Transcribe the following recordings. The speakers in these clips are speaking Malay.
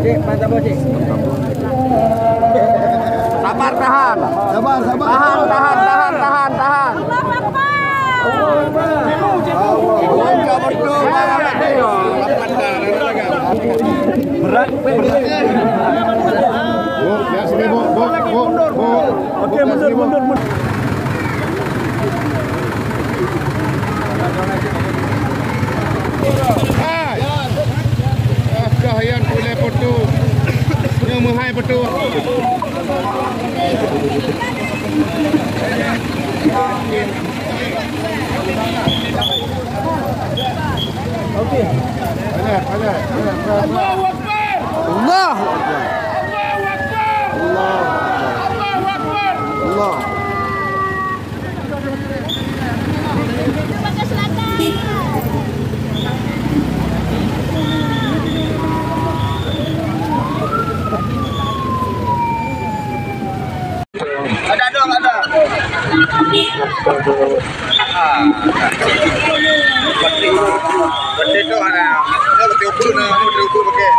Cik, mantap Cik. Sabar, tahan. Sabar. Tahan. Berat. Ya sini, Bu. Oke, mundur. Kahyan boleh foto. Yang menghai foto. Okey. Ada. Allahu Akbar. Allah. Ada. Betul ada. Kalau diukur pakai.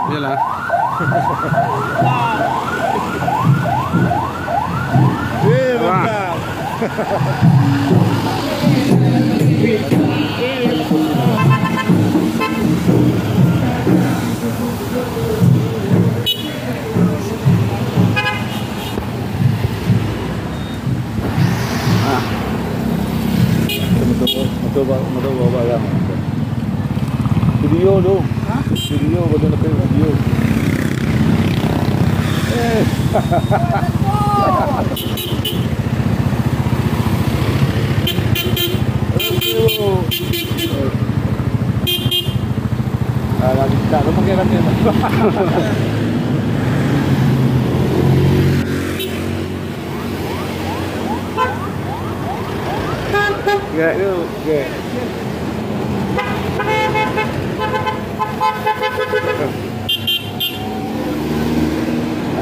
Iyalah. Mantap. Betul bawa barang. Video tu. Video betul video. Lagi tak pakai lagi. Gerak tu, gerak.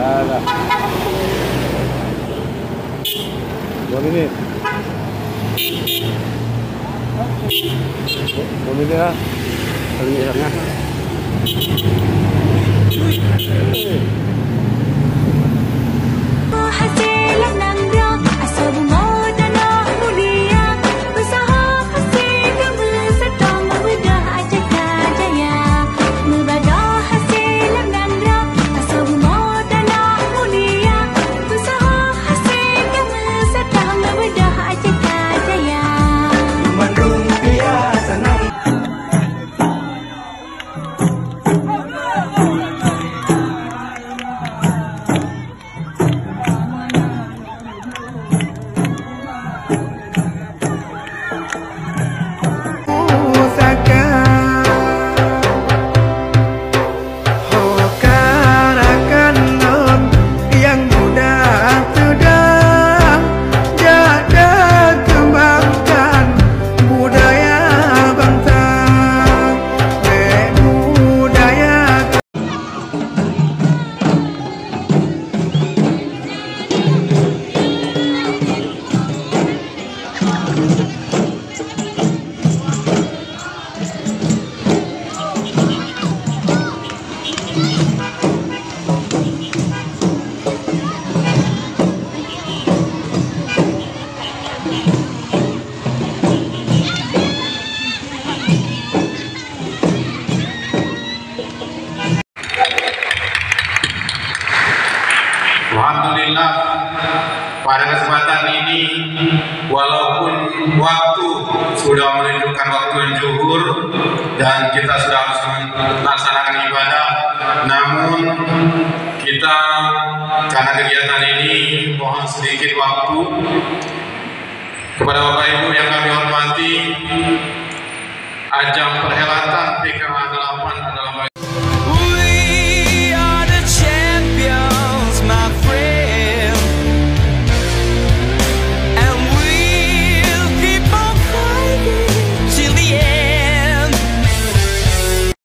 Alah. 2 minit. 2 minit lah. 1 minit setengah. walaupun waktu sudah menunjukkan waktu yang zuhur dan kita sudah harus melaksanakan ibadah, namun kita karena kegiatan ini mohon sedikit waktu. Kepada Bapak Ibu yang kami hormati, ajang perhelatan